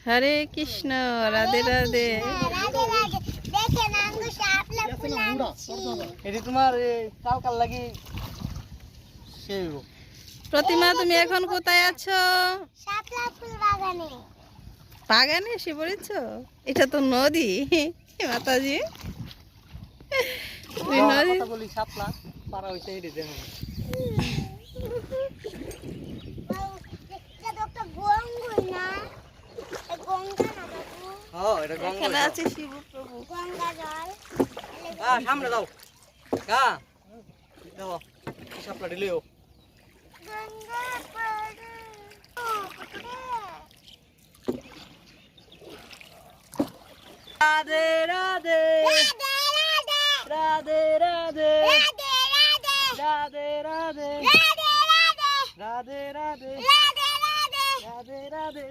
হরে কৃষ্ণ, রাধে রাধে। এটি তোমার কাল কাল লাগি সেই প্রতিমা, তুমি এখন কোথায় আছো? শাপলা ফুল বাগানে। বাগানে এসে পড়েছ? এটা তো নদী মাতাজি। তুমি নদী কথা বলি শাপলা পারা হইছে এটি দেখো। এটা তো একটা গঙ্গা না? এই গঙ্গা না বাবু? হ্যাঁ এটা গঙ্গা। এখানে আছে শিব প্রভু। গঙ্গা জল। সামনে দাও গা দাও শাপলা দিলেও গঙ্গা পাড়ে। রাধে রাধে রাধে রাধে রাধে রাধে রাধে রাধে রাধে রাধে রাধে রাধে রাধে রাধে রাধে রাধে